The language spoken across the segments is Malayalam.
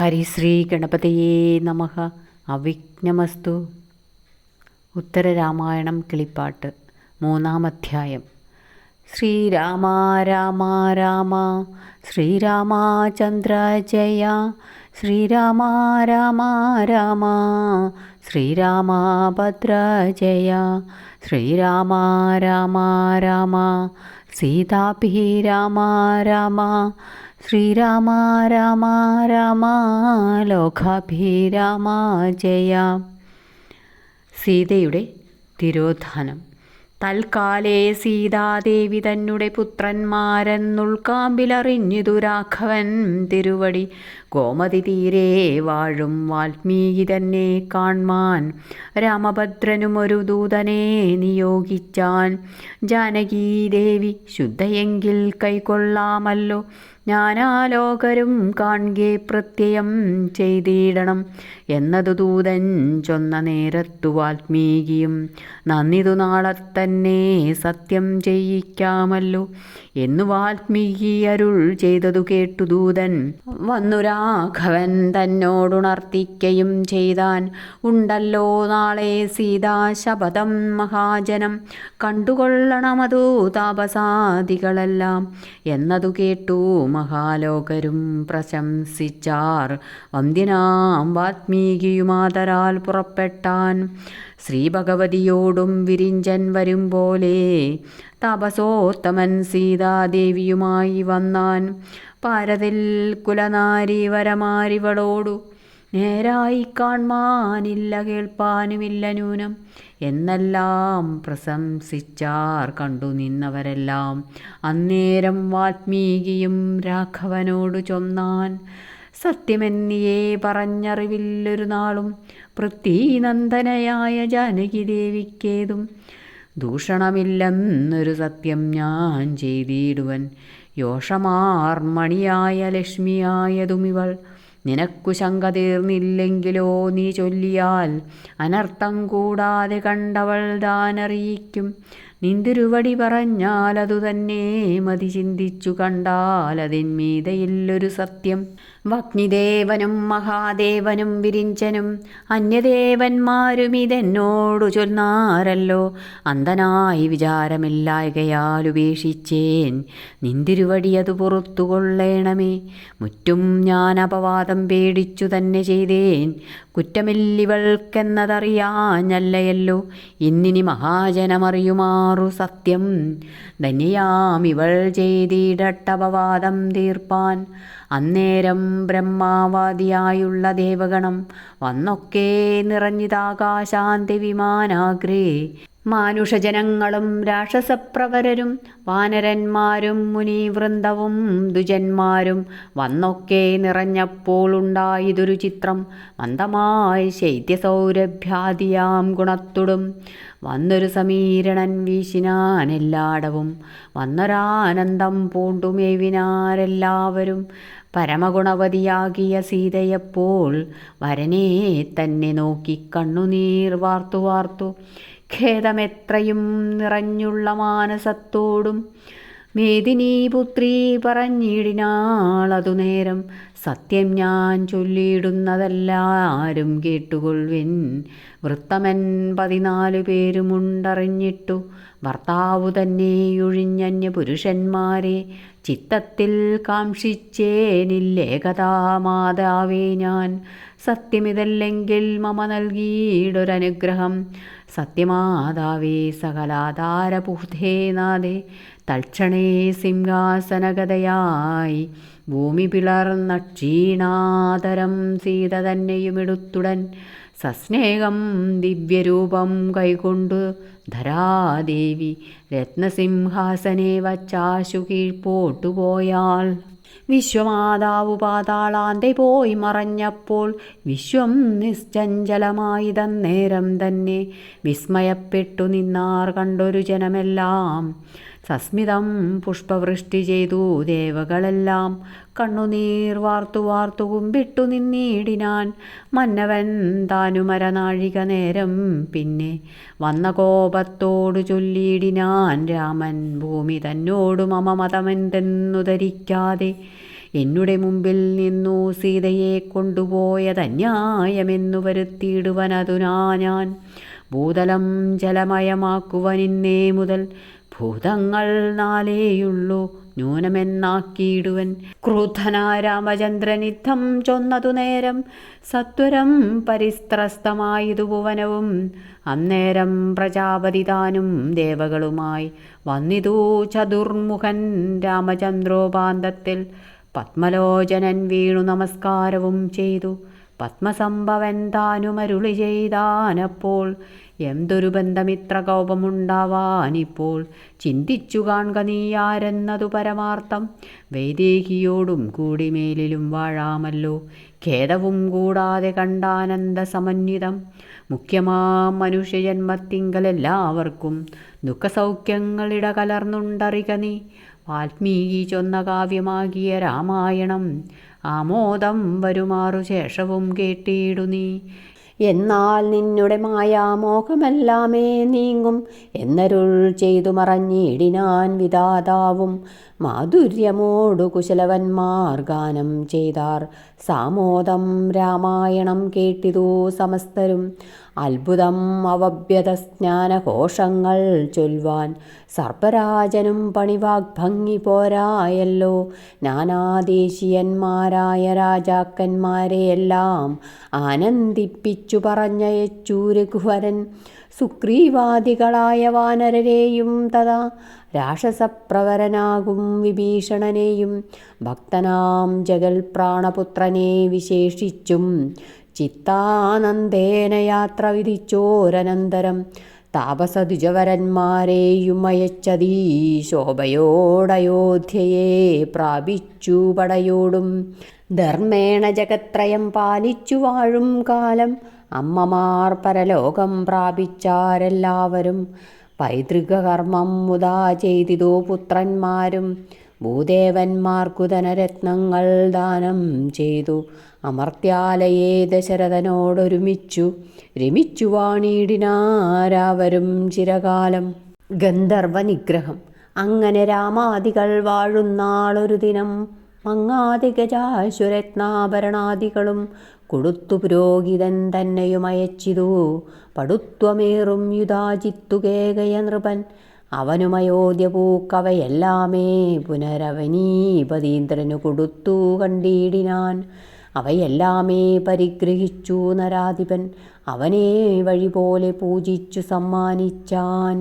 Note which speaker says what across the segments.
Speaker 1: ഹരിശ്രീ ഗണപതയേ നമഃ. അവിഘ്നമസ്തു. ഉത്തരരാമായണം കിളിപ്പാട്ട്. 3-ാം അധ്യായം. ശ്രീരാമ രാമ രാമ ശ്രീരാമചന്ദ്ര ജയ. ശ്രീരാമ രാമ രാമ ശ്രീരാമഭദ്ര ജയ. ശ്രീരാമ രാമ രാമ സീതാഭിരാമ രാമ. ശ്രീരാമ രാമ രാമ ലോകാഭിരാമ ജയ. സീതയുടെ തിരോധാനം. തൽക്കാലേ സീതാദേവി തന്നെ പുത്രന്മാരെന്നുൾക്കാമ്പിലറിഞ്ഞിതു രാഘവൻ തിരുവടി. ഗോമതി തീരെ വാഴും വാൽമീകി തന്നെ കാൺമാൻ രാമഭദ്രനും ഒരു ദൂതനെ നിയോഗിച്ചാൻ. ജാനകീദേവി ശുദ്ധയെങ്കിൽ കൈക്കൊള്ളാമല്ലോ, ജ്ഞാനാലോകരും കാൺകെ പ്രത്യയം ചെയ്തിടണം എന്നതു ദൂതൻ ചൊന്ന നേരത്തു വാൽമീകിയും നന്നിതു നാളെ തന്നെ സത്യം ചെയ്യിക്കാമല്ലോ എന്നു വാൽമീകി അരുൾ ചെയ്തതു കേട്ടു ദൂതൻ വന്നു രാഘവൻ തന്നോടുണർത്തിക്കയും ചെയ്താൻ. ഉണ്ടല്ലോ നാളെ സീതാ ശപഥം മഹാജനം, കണ്ടുകൊള്ളണമതു താപസാദികളെല്ലാം എന്നതു കേട്ടു മഹാലോകരും പ്രശംസിച്ചാർ. വന്ദ്യനാം വാൽമീകിയുമാതരാൽ പുറപ്പെട്ടാൻ. ശ്രീഭഗവതിയോടും വിരിഞ്ചൻ വരും പോലെ താപസോത്തമൻ സീതാദേവിയുമായി വന്നാൻ. പാരതിൽ കുലനാരി വരമാരിവളോടു നേരായി കാൺമാനില്ല കേൾപ്പാനുമില്ല നൂനം എന്നെല്ലാം പ്രശംസിച്ചാർ. കണ്ടു നിന്നവരെല്ലാം അന്നേരം വാൽമീകിയും രാഘവനോടു ചൊന്നാൻ. സത്യമെന്നിയേ പറഞ്ഞറിവില്ലൊരു നാളും പൃഥ്വീനന്ദനയായ ജാനകിദേവിക്കേതും ദൂഷണമില്ലെന്നൊരു സത്യം ഞാൻ ചെയ്തിടുവൻ. യോഷമാർമണിയായ ലക്ഷ്മിയായതുമിവൾ. നിനക്കു ശങ്ക തീർന്നില്ലെങ്കിലോ നീ ചൊല്ലിയാൽ അനർത്ഥം കൂടാതെ കണ്ടവൾ താനറിയിക്കും. നിന്തിരുവടി പറഞ്ഞാൽ അതു തന്നെ മതി, ചിന്തിച്ചു കണ്ടാൽ അതിന്മീതയില്ലൊരു സത്യം. വഗ്നിദേവനും മഹാദേവനും വിരിഞ്ചനും അന്യദേവന്മാരും ഇതെന്നോടു ചൊന്നാരല്ലോ. അന്ധനായി വിചാരമില്ലായകയാൽ ഉപേക്ഷിച്ചേൻ, നിന്തിരുവടി അത് പുറത്തു കൊള്ളേണമേ. മുറ്റും ഞാൻ അപവാദം പേടിച്ചു തന്നെ ചെയ്തേൻ, കുറ്റമില്ലിവൾക്കെന്നതറിയാഞ്ഞല്ലയല്ലോ. ഇന്നിനി മഹാജനമറിയുമാറു സത്യം, ധന്യയാമിവൾ ചെയ്തിടട്ടപവാദം തീർപ്പാൻ. അന്നേരം ബ്രഹ്മാവാദിയായുള്ള ദേവഗണം വന്നൊക്കെ നിറഞ്ഞിതാകാശാന്തി വിമാനാഗ്രേ. മാനുഷജനങ്ങളും രാക്ഷസപ്രവരരും വാനരന്മാരും മുനിവൃന്ദവും ദുജന്മാരും വന്നൊക്കെ നിറഞ്ഞപ്പോൾ ഉണ്ടായതൊരു ചിത്രം. മന്ദമായി ശൈത്യസൗരഭ്യാദിയാം ഗുണത്തുടും വന്നൊരു സമീരണൻ വീശിനാൻ എല്ലാടവും. വന്നൊരാനന്ദം പൂണ്ടുമേവിനാരെല്ലാവരും. പരമഗുണവതിയാകിയ സീതയപ്പോൾ വരനെ തന്നെ നോക്കി കണ്ണുനീർ വാർത്തു വാർത്തു ഖേദമെത്രയും നിറഞ്ഞുള്ള മാനസത്തോടും മേദിനീപുത്രി പറഞ്ഞിടിനാളതു നേരം. സത്യം ഞാൻ ചൊല്ലിയിടുന്നതെല്ലാരും കേട്ടുകൊള്ളുവിൻ. വൃത്തമൻ 14 പേരുമുണ്ടറിഞ്ഞിട്ടു ഭർത്താവു തന്നെയൊഴിഞ്ഞന്യ പുരുഷന്മാരെ ചിത്തത്തിൽ കാംക്ഷിച്ചേനില്ലേകഥാ മാതാവേ ഞാൻ. സത്യമിതല്ലെങ്കിൽ മമ നൽകിയിടൊരനുഗ്രഹം. സത്യമാതാവേ സകലാധാരപൂർദ്ധേ നാഥേ, തൽക്ഷണേ സിംഹാസനഗതയായി ഭൂമി പിളർന്ന ക്ഷീണാതരം സീത തന്നെയുമെടുത്തുടൻ സസ്നേഹം ദിവ്യരൂപം കൈകൊണ്ടു ധരാദേവി രത്നസിംഹാസനെ വച്ചാശു കീഴ്പോട്ടുപോയാൾ. വിശ്വമാതാവു പാതാളാന്തെ പോയി മറഞ്ഞപ്പോൾ വിശ്വം നിശ്ചഞ്ചലമായിതന്നേരം തന്നെ വിസ്മയപ്പെട്ടു നിന്നാർ കണ്ടൊരു ജനമെല്ലാം. സസ്മിതം പുഷ്പവൃഷ്ടി ചെയ്തു ദേവകളെല്ലാം. കണ്ണുനീർ വാർത്തു വാർത്തു കുമ്പിട്ടു നിന്നിടിനാൻ. മന്നവൻ താനുമരനാഴിക നേരം പിന്നെ വന്ന കോപത്തോടു ചൊല്ലിയിടിനാൻ രാമൻ. ഭൂമി തന്നോടു മമ മതമെന്തെന്നു ധരിക്കാതെ എന്നുടെ മുമ്പിൽ നിന്നു സീതയെ കൊണ്ടുപോയതന്യായമെന്നു വരുത്തിയിടുവനതുനാ ഞാൻ ഭൂതലം ജലമയമാക്കുവനിന്നേ മുതൽ ഭൂതങ്ങൾ നാലേയുള്ളൂ ന്യൂനമെന്നാക്കിയിടുവൻ. ക്രുദ്ധനായ രാമചന്ദ്രനിദ്ധം ചൊന്നതു നേരം സത്വരം പരിസ്ത്രസ്തമായതു ഭുവനവും. അന്നേരം പ്രജാപതി താനും ദേവകളുമായി വന്നിതു ചതുർമുഖൻ രാമചന്ദ്രോപാന്തത്തിൽ. പത്മലോചനൻ വീണു നമസ്കാരവും ചെയ്തു. പത്മസംഭവൻ താനുമരുളി ചെയ്താനപ്പോൾ എന്തൊരു ബന്ധമിത്ര കോപമുണ്ടാവാനിപ്പോൾ ചിന്തിച്ചു കാൺക നീയാരെന്നതു പരമാർത്ഥം. വൈദേഹിയോടും കൂടി മേലിലും വാഴാമല്ലോ ഖേദവും കൂടാതെ കണ്ടാനന്ദ സമന്വിതം. മുഖ്യമാം മനുഷ്യജന്മത്തിങ്കലെല്ലാവർക്കും ദുഃഖസൗഖ്യങ്ങളിട കലർന്നുണ്ടറിക നീ. വാൽമീകി ചൊന്ന കാവ്യമാകിയ രാമായണം ആമോദം വരുമാറു ശേഷവും കേട്ടിടു നീ. എന്നാൽ നിന്നുടെ മായാമോഹമെല്ലാമേ നീങ്ങും എന്നരുൾ ചെയ്തു മറഞ്ഞിടിനാൻ വിധാതാവും. മാധുര്യമോടു കുശലവന്മാർ ഗാനം ചെയ്താർ സാമോദം രാമായണം കേട്ടിതു സമസ്തരും. അത്ഭുതം അവഭ്യതസ്നാനഘോഷങ്ങൾ ചൊൽവാൻ സർപ്പരാജനും പണിവാഗ്ഭംഗി പോരായല്ലോ. നാനാദേശീയന്മാരായ രാജാക്കന്മാരെയെല്ലാം ആനന്ദിപ്പിച്ചു പറഞ്ഞയച്ചു രഘുവരൻ. സുഗ്രീവാദികളായ വാനരരെയും തഥാ രാക്ഷസപ്രവരനാകും വിഭീഷണനെയും ഭക്തനാം ജഗൽ പ്രാണപുത്രനെ വിശേഷിച്ചും ചിത്താനന്ദേന യാത്ര വിധിച്ചോരനന്തരം താപസദ്വിജവരന്മാരെയും അയച്ചതീ ശോഭയോടയോധ്യയെ പ്രാപിച്ചു പടയോടും. ധർമ്മേണ ജഗത്രയം പാലിച്ചു വാഴും കാലം അമ്മമാർ പരലോകം പ്രാപിച്ചാരെല്ലാവരും. പൈതൃകകർമ്മം മുതാ ചെയ്തിതോ പുത്രന്മാരും ഭൂദേവന്മാർക്കു ധനരത്നങ്ങൾ ദാനം ചെയ്തു. അമർത്യാലയെ ദശരഥനോടൊരുമിച്ചു രമിച്ചു വാണിടിനാരാവരും ചിരകാലം. ഗന്ധർവനിഗ്രഹം. അങ്ങനെ രാമാദികൾ വാഴുന്നാളൊരു ദിനം മങ്ങാതി ഗജാശ്വരത്നാഭരണാദികളും കൊടുത്തു പുരോഹിതൻ തന്നെയും അയച്ചിതു. പടുത്വമേറും യുധാജിത്തു കേകയ നൃപൻ അവനുമയോധ്യ പൂക്കവയെല്ലാമേ പുനരവനീപതീന്ദ്രനു കൊടുത്തു കണ്ടിടിനാൻ. അവയെല്ലാമേ പരിഗ്രഹിച്ചു നരാധിപൻ അവനെ വഴിപോലെ പൂജിച്ചു സമ്മാനിച്ചാൻ.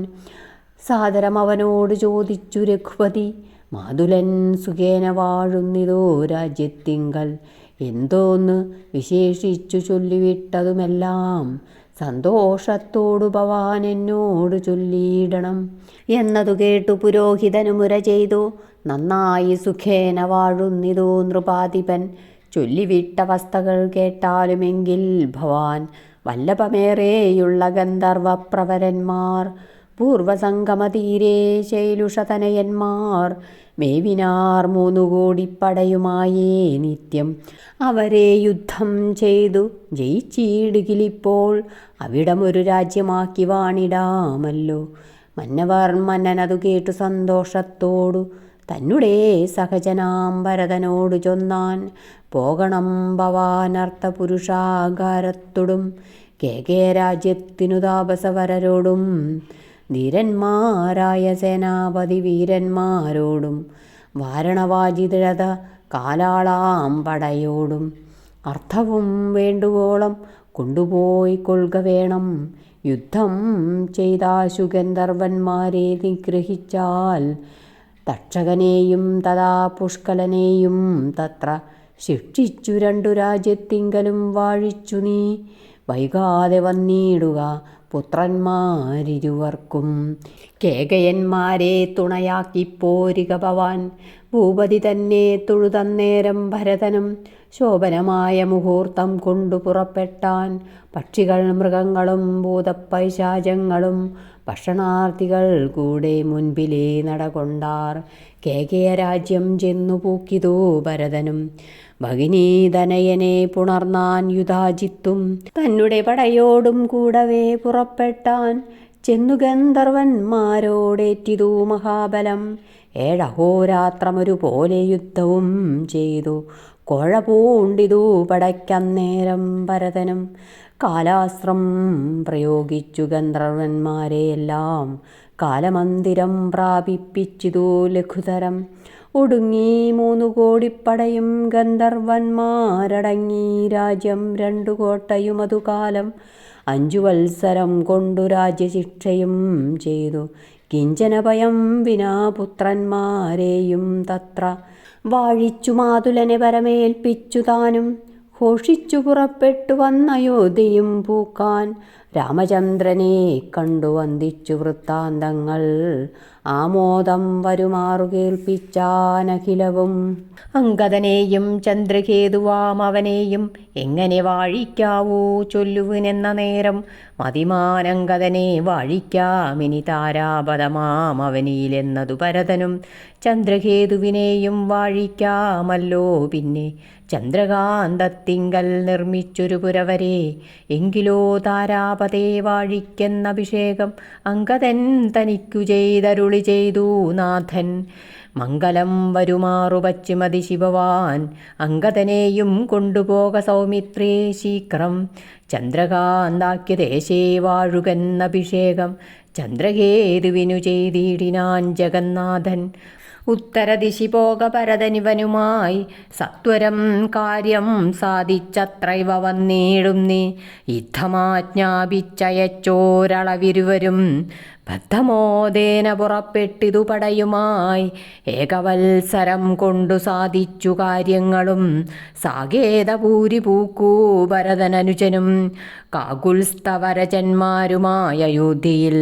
Speaker 1: സാദരം അവനോട് ചോദിച്ചു രഘുപതി മാതുലൻ സുഖേന വാഴുന്നിതോ രാജ്യത്തിങ്കൽ എന്തോന്ന് വിശേഷിച്ചു ചൊല്ലിവിട്ടതുമെല്ലാം സന്തോഷത്തോടു ഭവാൻ എന്നോട് ചൊല്ലിയിടണം എന്നതു കേട്ടു പുരോഹിതനു മുര ചെയ്തു. നന്നായി സുഖേന വാഴുന്നിതോ നൃപാധിപൻ ചൊല്ലിവിട്ട വസ്തുക്കൾ കേട്ടാലുമെങ്കിൽ ഭവാൻ വല്ലഭമേറെയുള്ള ഗന്ധർവപ്രവരന്മാർ പൂർവസംഗമതീരേ ശൈലുഷതനയന്മാർ മേവിനാർ 3 കോടിപ്പടയുമായേ നിത്യം. അവരെ യുദ്ധം ചെയ്തു ജയിച്ചിടുകിലിപ്പോൾ അവിടമൊരു രാജ്യമാക്കി വാണിടാമല്ലോ. മന്നവർ മന്നനതു കേട്ടു സന്തോഷത്തോടു തന്നുടേ സഹജനാം ഭരതനോട് ചൊന്നാൻ. പോകണം ഭവാനർത്ഥപുരുഷാകാരത്തോടും കേകേ രാജ്യത്തിനു താപസവരരോടും ധീരന്മാരായ സേനാപതി വീരന്മാരോടും വാരണവാജിതരഥ കാലാളാം പടയോടും അർത്ഥവും വേണ്ടുവോളം കൊണ്ടുപോയി കൊള്ളുക വേണം. യുദ്ധം ചെയ്താശു ഗന്ധർവന്മാരെ നിഗ്രഹിച്ചാൽ തക്ഷകനെയും തഥാ പുഷ്കലനെയും തത്ര ശിക്ഷിച്ചു 2 രാജ്യത്തിങ്കലും വാഴിച്ചു നീ. വൈകാതെ വന്നിടുക പുത്രന്മാരിരുവർക്കും. കേകയന്മാരെ തുണയാക്കി പോരിക ഭവാൻ. ഭൂപതി തന്നെ തൊഴുതന്നേരം ഭരതനും ശോഭനമായ മുഹൂർത്തം കൊണ്ടു പുറപ്പെട്ടാൻ. പക്ഷികൾ മൃഗങ്ങളും ഭൂതപ്പൈശാചങ്ങളും ഭക്ഷണാർത്ഥികൾ കൂടെ മുൻപിലേ നടകൊണ്ടാർ. കേകയ രാജ്യം ചെന്നു പൂക്കിതു ഭരതനും. ഭഗിനീതനയനെ പുണർന്നാൻ യുധാജിത്തും തന്നെ പടയോടും കൂടവേ പുറപ്പെട്ടാൻ. ചെന്നു ഗന്ധർവന്മാരോടേറ്റിതു മഹാബലം. ഏഴഹോരാത്രമൊരുപോലെ യുദ്ധവും ചെയ്തു. കോഴ പൂണ്ടിതു പടയ്ക്കന്നേരം ഭരതനും. കാലാസ്ത്രം പ്രയോഗിച്ചു ഗന്ധർവന്മാരെയെല്ലാം. കാലമന്ദിരം പ്രാപിപ്പിച്ചിതു ലഘുതരം. ഒടുങ്ങി 3 കോടിപ്പടയും ഗന്ധർവന്മാരടങ്ങി രാജ്യം 2 കോട്ടയും അതുകാലം. 5 വത്സരം കൊണ്ടു രാജ്യശിക്ഷയും ചെയ്തു. കിഞ്ചന ഭയം വിനാ പുത്രന്മാരെയും തത്ര. വാഴിച്ചു മാതുലനെ പരമേൽപ്പിച്ചു താനും. ഘോഷിച്ചു പുറപ്പെട്ടു വന്നയോധ്യയും പൂക്കാൻ. രാമചന്ദ്രനെ കണ്ടു വന്ദിച്ചു വൃത്താന്തങ്ങൾ. ആമോദം വരുമാറു കേൾപ്പിച്ചാനഖിലവും. അങ്കദനെയും ചന്ദ്രകേതുവാം അവനെയും എങ്ങനെ വാഴിക്കാവൂ ചൊല്ലുവിനെന്ന നേരം. മതിമാനങ്കദനെ വാഴിക്കാമിനി താരാപദമാം അവനിയിലെന്നതു ഭരതനും. ചന്ദ്രകേതുവിനെയും വാഴിക്കാമല്ലോ പിന്നെ. ചന്ദ്രകാന്തത്തിങ്കൽ നിർമ്മിച്ചൊരു പുരവരെ. എങ്കിലോ താരാപതേ വാഴിക്കെന്നഭിഷേകം അങ്കദൻ തനിക്കു ചെയ്തരുളി ചെയ്തു നാഥൻ. മംഗലം വരുമാറു പശ്ചിമതി ശിവവാൻ. അങ്കദനെയും കൊണ്ടുപോക സൗമിത്രേ ശീഘ്രം. ചന്ദ്രകാന്താക്യ ദേശേ വാഴുകെന്നഭിഷേകം ചന്ദ്രകേതുവിനു ചെയ്തിടിനാൻ ജഗന്നാഥൻ. ഉത്തരദിശി പോക ഭരതനിവനുമായി. സത്വരം കാര്യം സാധിച്ചത്രൈവ വന്നിടുന്നേ. യുദ്ധമാജ്ഞാപിച്ചയച്ചോരളവിരുവരും. ബദ്ധമോദേന പുറപ്പെട്ടിതു പടയുമായി. ഏകവത്സരം കൊണ്ടു സാധിച്ചു കാര്യങ്ങളും. സാകേതപൂരി പൂക്കൂ ഭരതനനുജനും. കാകുൽസ്ഥവരജന്മാരുമായ അയോധ്യയിൽ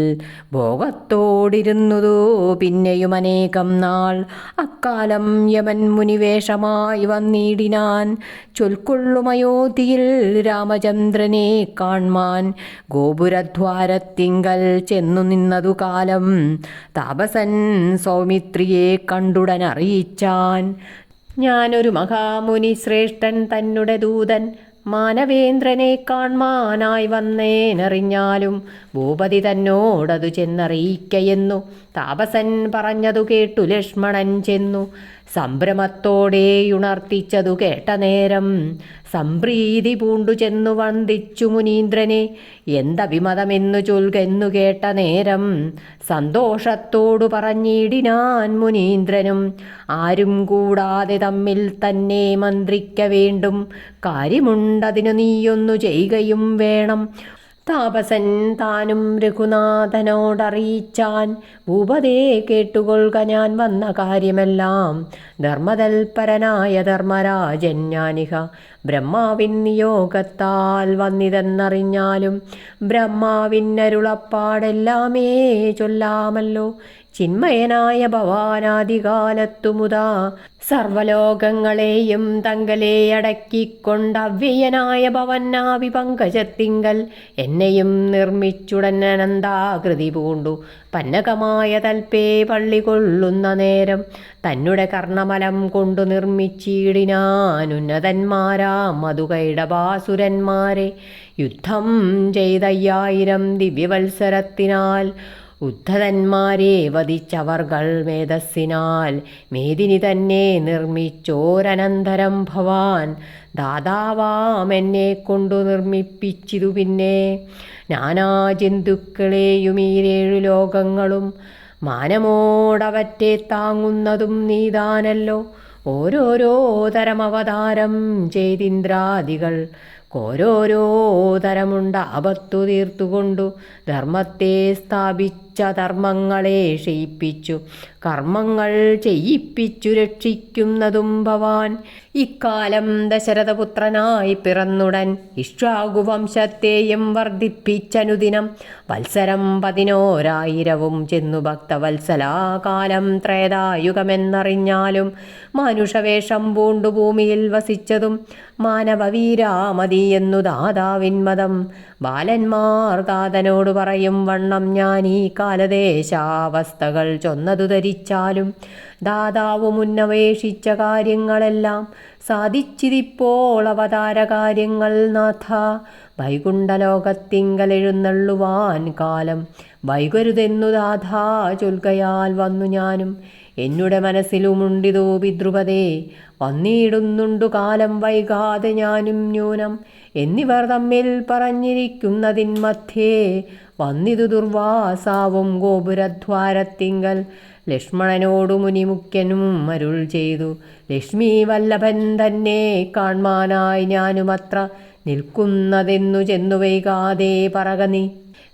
Speaker 1: ഭോഗത്തോടിരുന്നതു പിന്നെയും അനേകം നാൾ. അക്കാലം യമൻ മുനിവേഷമായി വന്നിടിനാൻ. ചൊൽക്കൊള്ളും അയോധ്യയിൽ രാമചന്ദ്രനെ കാൺമാൻ. ഗോപുരദ്വാരത്തിങ്കൽ ചെന്നു നിന്നതു കാലം. താപസൻ സൗമിത്രിയെ കണ്ടുടൻ അറിയിച്ചാൻ. ഞാനൊരു മഹാമുനി ശ്രേഷ്ഠൻ തന്നെ ദൂതൻ. മാനവേന്ദ്രനെ കാൺമാനായി വന്നേനറിഞ്ഞാലും ഭൂപതി തന്നോടതു ചെന്നറിയിക്കയെന്നു. താപസൻ പറഞ്ഞതു കേട്ടു ലക്ഷ്മണൻ ചെന്നു. സംഭ്രമത്തോടെയുണർത്തിച്ചതു കേട്ട നേരം. സംപ്രീതി പൂണ്ടു ചെന്നു വന്ദിച്ചു മുനീന്ദ്രനെ. എന്തഭിമതമെന്നു ചൊൽകെന്നു കേട്ട നേരം. സന്തോഷത്തോടു പറഞ്ഞിടിനാൻ മുനീന്ദ്രനും. ആരും കൂടാതെ തമ്മിൽ തന്നെ മന്ത്രിക്ക വേണ്ടും. കാര്യമുണ്ടതിനു നീയൊന്നു ചെയ്യുകയും വേണം. താപസൻ താനും രഘുനാഥനോടറിയിച്ചാൻ. ഭൂപതേ കേട്ടുകൊള്ളുക ഞാൻ വന്ന കാര്യമെല്ലാം. ധർമ്മതൽപരനായ ധർമ്മരാജൻ ഞാനിഹ ബ്രഹ്മാവിൻ നിയോഗത്താൽ വന്നിതെന്നറിഞ്ഞാലും. ബ്രഹ്മാവിനരുളപ്പാടെല്ലാമേ ചൊല്ലാമല്ലോ. ചിന്മയനായ ഭവാനാദികാലത്തുമുതാ സർവലോകങ്ങളെയും തങ്കലേ അടക്കിക്കൊണ്ടവ്യയനായ ഭവന്നാവി പങ്കജത്തിങ്കൽ എന്നെയും നിർമ്മിച്ചുടൻ അനന്താകൃതി പൂണ്ടു. പന്നകമായ തൽപ്പേ പള്ളി കൊള്ളുന്ന നേരം. തന്നെ കർണമലം കൊണ്ടു നിർമ്മിച്ചിടിനാനുന്നതന്മാരാം മധുകൈടഭാസുരന്മാരെ. യുദ്ധം ചെയ്തയ്യായിരം ദിവ്യവത്സരത്തിനാൽ. ഉദ്ധതന്മാരെ വധിച്ചവർകൾ മേധസ്സിനാൽ. മേദിനി തന്നെ നിർമ്മിച്ചോരനന്തരം ഭവാൻ. ദാതാവാമെന്നെ കൊണ്ടു നിർമ്മിപ്പിച്ചിതു പിന്നെ. നാനാ ജന്തുക്കളെയും ഈ 7 ലോകങ്ങളും. മാനമോടവറ്റെ താങ്ങുന്നതും നീതാനല്ലോ. ഓരോരോ തരം അവതാരം ചെയ്തിന്ദ്രാദികൾ. ഓരോരോ തരമുണ്ടാപത്തു തീർത്തുകൊണ്ടു. ധർമ്മത്തെ സ്ഥാപിച്ച ധർമ്മങ്ങളെ ക്ഷയിപ്പിച്ചു. കർമ്മങ്ങൾ ചെയ്യിപ്പിച്ചു രക്ഷിക്കുന്നതും ഭവാൻ. ഇക്കാലം ദശരഥപുത്രനായി പിറന്നുടൻ ഇക്ഷ്വാകുവംശത്തെയും വർദ്ധിപ്പിച്ചനുദിനം. വത്സരം 11,000 ചെന്നു ഭക്തവത്സലാകാലം ത്രേതായുഗമെന്നറിഞ്ഞാലും. മാനുഷവേഷം പൂണ്ടു ഭൂമിയിൽ വസിച്ചതും മാനവവീരാമതി എന്നു ദാതാവിൻ മതം. ബാലന്മാർ താതനോട് പറയും വണ്ണം ഞാൻ ഈ കാലദേശാവസ്ഥകൾ ചൊന്നതു ധരിച്ചാലും. ദാതാവ് മുന്നപേക്ഷിച്ച കാര്യങ്ങളെല്ലാം സാധിച്ചിതിപ്പോൾ അവതാര കാര്യങ്ങൾ നാഥ. വൈകുണ്ഠലോകത്തിങ്കൽ എഴുന്നള്ളുവാൻ കാലം വൈകരുതെന്നു ദാഥാ ചൊൽകയാൽ വന്നു ഞാനും. എന്നുടെ മനസ്സിലുമുണ്ടിതോ പിതൃപദേ. വന്നിടുന്നുണ്ടു കാലം വൈകാതെ ഞാനും ന്യൂനം എന്നിവർ തമ്മിൽ പറഞ്ഞിരിക്കുന്നതിൻ മധ്യേ വന്നിതു ദുർവാസാവും ഗോപുരദ്വാരത്തിങ്കൽ. ലക്ഷ്മണനോടു മുനിമുഖ്യനും അരുൾ ചെയ്തു, ലക്ഷ്മി വല്ലഭൻ തന്നെ കാൺമാനായി ഞാനുമത്ര നിൽക്കുന്നതെന്നു ചെന്നു വൈകാതെ പറക നീ.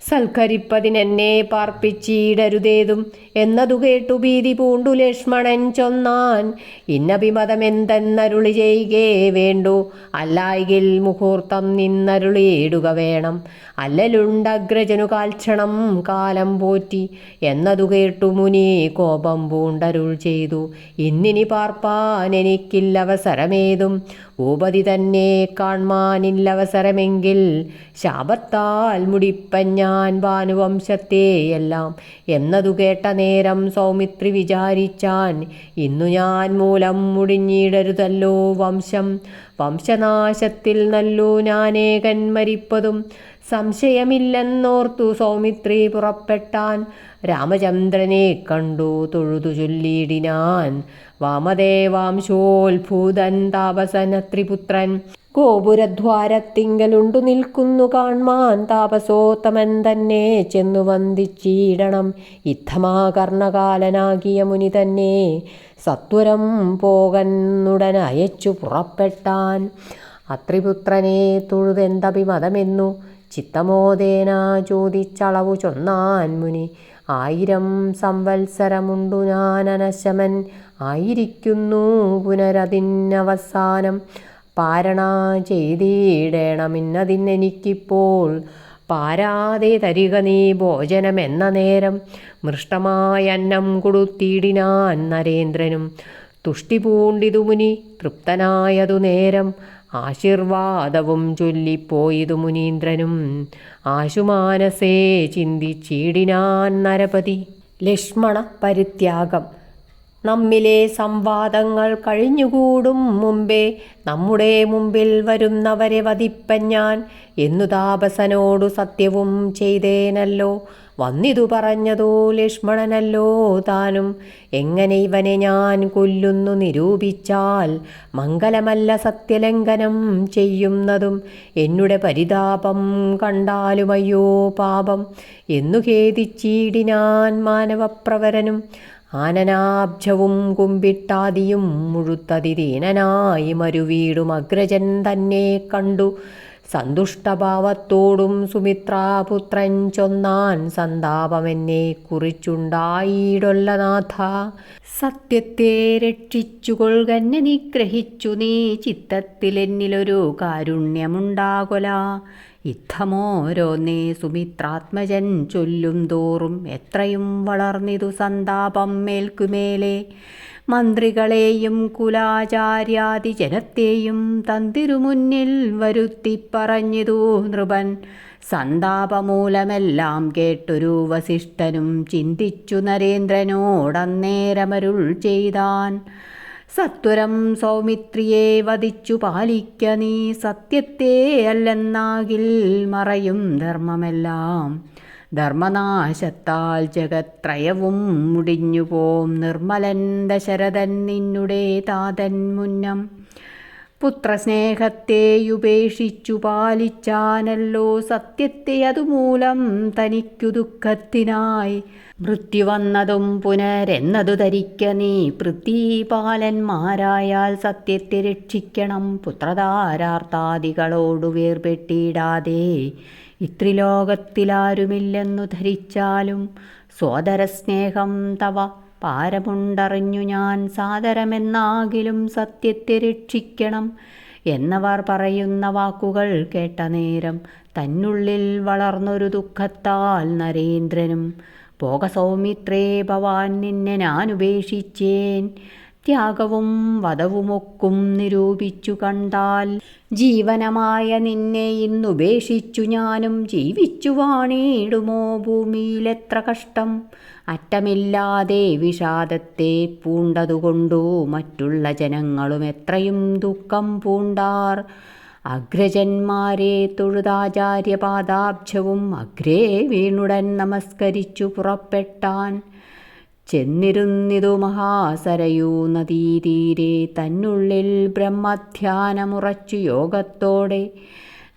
Speaker 1: സൽക്കരിപ്പതിനെന്നെ പാർപ്പിച്ചിടരുതേതും എന്നതു കേട്ടു ഭീതി പൂണ്ടു ലക്ഷ്മണൻ ചൊന്നാൻ, ഇന്നഭിമതമെന്തെന്നരുളി ചെയ്കേ വേണ്ടു, അല്ലായികിൽ മുഹൂർത്തം നിന്നരുളിയിടുക വേണം. അല്ലലുണ്ടഗ്രജനു കാൽക്ഷണം കാലം പോറ്റി എന്നതു കേട്ടു മുനി കോപം പൂണ്ടരുൾ ചെയ്തു, ഇന്നിനി പാർപ്പാൻ എനിക്കില്ലവസരമേതും. ഭൂപതി തന്നെ കാൺമാനില്ലവസരമെങ്കിൽ ശാപത്താൽ മുടിപ്പൻ ഞാൻ ഭാനുവംശത്തെയെല്ലാം. എന്നതു കേട്ട നേരം സൗമിത്രി വിചാരിച്ചാൻ, ഇന്നു ഞാൻ മൂലം മുടിഞ്ഞിടരുതല്ലോ വംശം. വംശനാശത്തിൽ നല്ലു ഞാനേകൻ മരിപ്പതും സംശയമില്ലെന്നോർത്തു സൗമിത്രി പുറപ്പെട്ടാൻ. രാമചന്ദ്രനെ കണ്ടു തൊഴുതു ചൊല്ലിയിടിനാൻ, വാമദേവാംശോത്ഭൂതൻ താപസനത്രിപുത്രൻ. ഗോപുരദ്വാരത്തിങ്കലുണ്ടു നിൽക്കുന്നു കാൺമാൻ, താപസോത്തമൻ തന്നെ ചെന്നു വന്ദിച്ചിടണം. ഇത്തമാകർണകാലനാകിയ മുനി തന്നെ സത്വരം പോകന്നുടനയച്ചു പുറപ്പെട്ടാൻ. അത്രിപുത്രനെ തൊഴുതെന്തഭിമതമെന്നു ചിത്തമോദേന ചോദിച്ചളവു ചൊന്നാൻ മുനി, 1000 സംവത്സരമുണ്ടു ഞാൻ അനശമൻ ആയിരിക്കുന്നു പുനരതിനവസാനം. പാരണ ചെയ്തിടേണമിന്നതിനെനിക്കിപ്പോൾ പാരാതെ തരിക നീ ഭോജനമെന്ന നേരം. മൃഷ്ടമായ അന്നം കൊടുത്തിടിനാൻ നരേന്ദ്രനും, തുഷ്ടി പൂണ്ടിതു മുനി തൃപ്തനായതു നേരം. ആശീർവാദവും ചൊല്ലിപ്പോയിതു മുനീന്ദ്രനും, ആശുമാനസേ ചിന്തിച്ചിടിനാൻ നരപതി. ലക്ഷ്മണ പരിത്യാഗം. നമ്മിലെ സംവാദങ്ങൾ കഴിഞ്ഞുകൂടും മുമ്പേ നമ്മുടെ മുമ്പിൽ വരുന്നവരെ വധിപ്പൻ ഞാൻ എന്നു താപസനോടു സത്യവും ചെയ്തേനല്ലോ. വന്നിതു പറഞ്ഞതോ ലക്ഷ്മണനല്ലോ താനും. എങ്ങനെ ഇവനെ ഞാൻ കൊല്ലുന്നു നിരൂപിച്ചാൽ മംഗലമല്ല സത്യലംഘനം ചെയ്യുന്നതും. എന്നുടെ പരിതാപം കണ്ടാലുമയ്യോ പാപം എന്നു ഖേദിച്ചിടിനാൻ മാനവപ്രവരനും. ആനനാബ്ജവും കുമ്പിട്ടാദിയും മുഴുത്തതിദീനനായി മരുവീടും അഗ്രജൻ തന്നെ കണ്ടു. സന്തുഷ്ടഭാവത്തോടും സുമിത്രാപുത്രൻ ചൊന്നാൻ, സന്താപമെന്നെ കുറിച്ചുണ്ടായിടൊല്ല നാഥ. സത്യത്തെ രക്ഷിച്ചുകൊൾകന്നെ നിഗ്രഹിച്ചു നീ, ചിത്തത്തിലെന്നിലൊരു കാരുണ്യമുണ്ടാകൊല. യുദ്ധമോരോന്നേ സുമിത്രാത്മജൻ ചൊല്ലും തോറും എത്രയും വളർന്നിതു സന്താപം മേൽക്കുമേലെ. മന്ത്രികളെയും കുലാചാര്യാദി ജനത്തെയും തന്തിരുമുന്നിൽ വരുത്തിപ്പറഞ്ഞിതു നൃപൻ. സന്താപമൂലമെല്ലാം കേട്ടൊരു വസിഷ്ഠനും ചിന്തിച്ചു നരേന്ദ്രനോടന്നേരമരുൾ ചെയ്താൻ, സത്വരം സൗമിത്രിയെ വധിച്ചു പാലിക്ക നീ. സത്യത്തെ അല്ലെന്നാകിൽ മറയും ധർമ്മമെല്ലാം. ധർമ്മനാശത്താൽ ജഗത്രയവും മുടിഞ്ഞുപോം. നിർമ്മലൻ ദശരഥൻ നിന്നുടെ താതൻ മുന്നം. പുത്രസ്നേഹത്തെയുപേക്ഷിച്ചു പാലിച്ചാനല്ലോ സത്യത്തെ, അതുമൂലം തനിക്കു ദുഃഖത്തിനായി മൃത്യു വന്നതും പുനരെന്നതു ധരിക്ക നീ. പൃഥ്വിപാലന്മാരായാൽ സത്യത്തെ രക്ഷിക്കണം. പുത്രധാരാർത്ഥാദികളോടു വേർപെട്ടിടാതെ ഇത്രിലോകത്തിലാരുമില്ലെന്നു ധരിച്ചാലും സോദരസ്നേഹം തവ പാരമുണ്ടറിഞ്ഞു ഞാൻ. സാദരമെന്നാകിലും സത്യത്തെ രക്ഷിക്കണം എന്നവർ പറയുന്ന വാക്കുകൾ കേട്ട നേരം തന്നുള്ളിൽ വളർന്നൊരു ദുഃഖത്താൽ നരേന്ദ്രനും, പോക സൗമിത്രേ ഭവാൻ നിന്നെ ഞാനുപേക്ഷിച്ചേൻ. ത്യാഗവും വധവുമൊക്കും നിരൂപിച്ചു കണ്ടാൽ ജീവനമായ നിന്നെ ഇന്നുപേക്ഷിച്ചു ഞാനും. ജീവിച്ചു വാണിടുമോ ഭൂമിയിലെത്ര കഷ്ടം. അറ്റമില്ലാതെ വിഷാദത്തെ പൂണ്ടതുകൊണ്ടു മറ്റുള്ള ജനങ്ങളും എത്രയും ദുഃഖം പൂണ്ടാർ. അഗ്രജന്മാരെ തൊഴുതാചാര്യപാദാബ്ജവും അഗ്രേ വീണുടൻ നമസ്കരിച്ചു പുറപ്പെട്ടാൻ. ചെന്നിരുന്നിതു മഹാസരയൂ നദീതീരെ തന്നുള്ളിൽ ബ്രഹ്മധ്യാനമുറച്ചു യോഗത്തോടെ